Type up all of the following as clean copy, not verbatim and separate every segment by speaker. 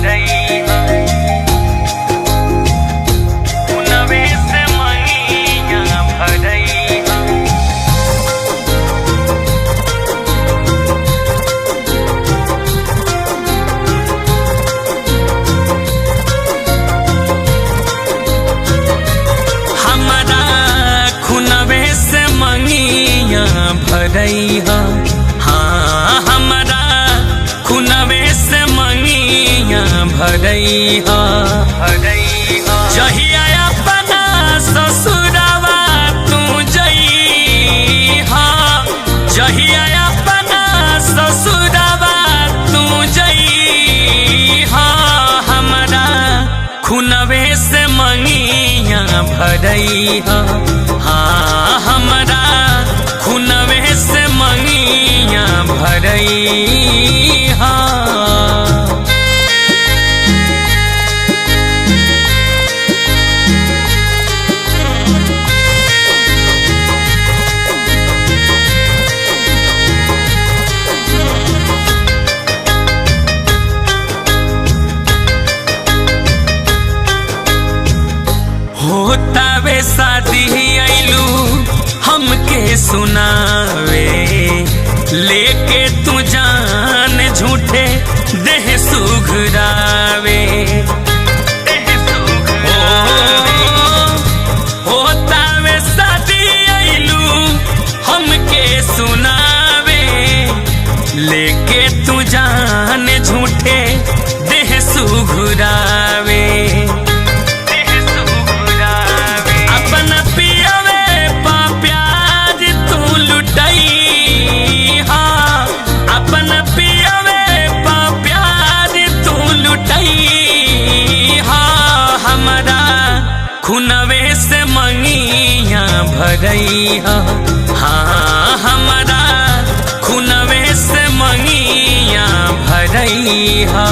Speaker 1: भरैहा खुनवे से मंगिया भरैहा। हमारा खुनवे से मंगिया भरैहा, हाँ हमारा खुनवे से मंगिया भरैहा भरैहा। जहिया अपना ससुरवा तू जइहा, जहिया अपना ससुरवा तू जइहा, हमारा खुनवे से मंगिया भरैहा, हाँ हमारा खुनवे से मंगिया भरैहा। होतावे शादी आइलू हमके सुनावे, लेके तू जान झूठे देह सुघरावे, देह सुघरावे। होतावे शादी आइलू हमके सुनावे, लेके तू जान झूठे देह सुघरावे। खुनवे से मंगिया भरैहा, हाँ हमारा खुनवे से मंगिया भरैहा।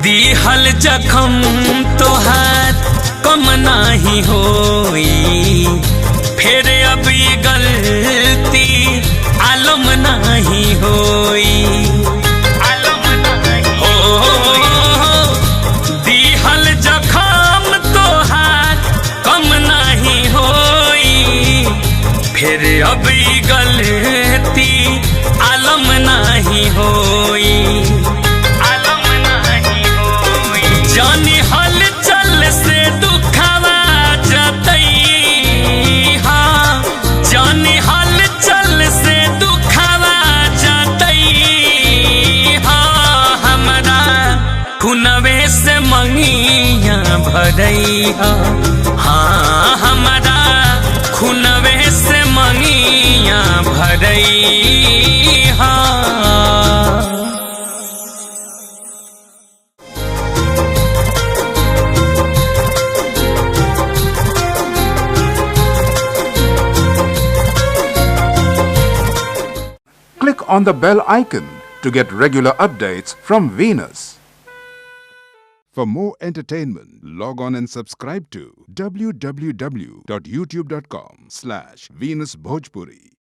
Speaker 1: दिहल जखम तोहार कम नाही होई, फिर अब गलती आलम नाही होई, आलम नाही होई। दिहल जखम तोहार कम नाही होई, फिर अब गलती आलम नाही होई। जानी हल चल से दुखवा जतैहा, जानी हल चल से दुखवा जतैहा, हमारा खुनवे से मंगिया भरैहा, हाँ हमारा खुनवे से मंगिया भरैहा।
Speaker 2: Click on the bell icon to get regular updates from Venus. For more entertainment, log on and subscribe to www.youtube.com/VenusBhojpuri.